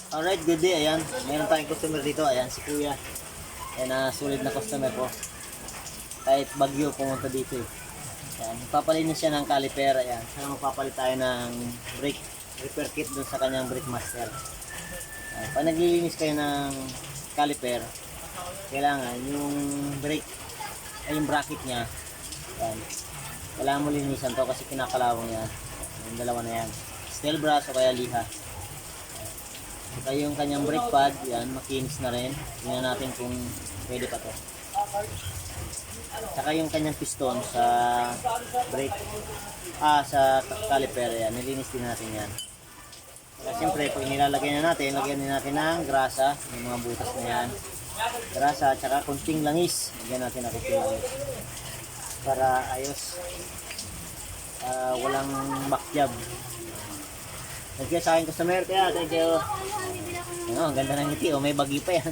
Alright, good day. Ayan, mayroon tayong customer dito. Ayan, si Kuya. Ayan, solid na customer ko. Kahit bagyo pumunta dito eh. Ayan, magpapalinis siya ng caliper. Ayan, saka magpapalit tayo ng brake repair kit dun sa kanyang brake master. Ayan, pag naglilinis kayo ng caliper, kailangan yung brake ay yung bracket niya. Ayan, kailangan mo linisan to kasi kinakalawang yan. Yung dalawa na yan. Steel brass o kaya liha. Saka yung kanyang brake pad, yan, makinis na rin. Tingnan natin kung pwede pa to. Saka yung kanyang piston sa brake, sa caliper, yan, nilinis din natin yan. Saka siyempre, pag nilalagay na natin, lagyan din natin ng grasa, yung mga butas na yan. Grasa, tsaka kunting langis. Lagyan natin ng kunting langis. Para ayos. Walang backjob. Thank you sa aking customer. Kaya, thank you. Ang ganda ng ngiti. May bagi pa yan.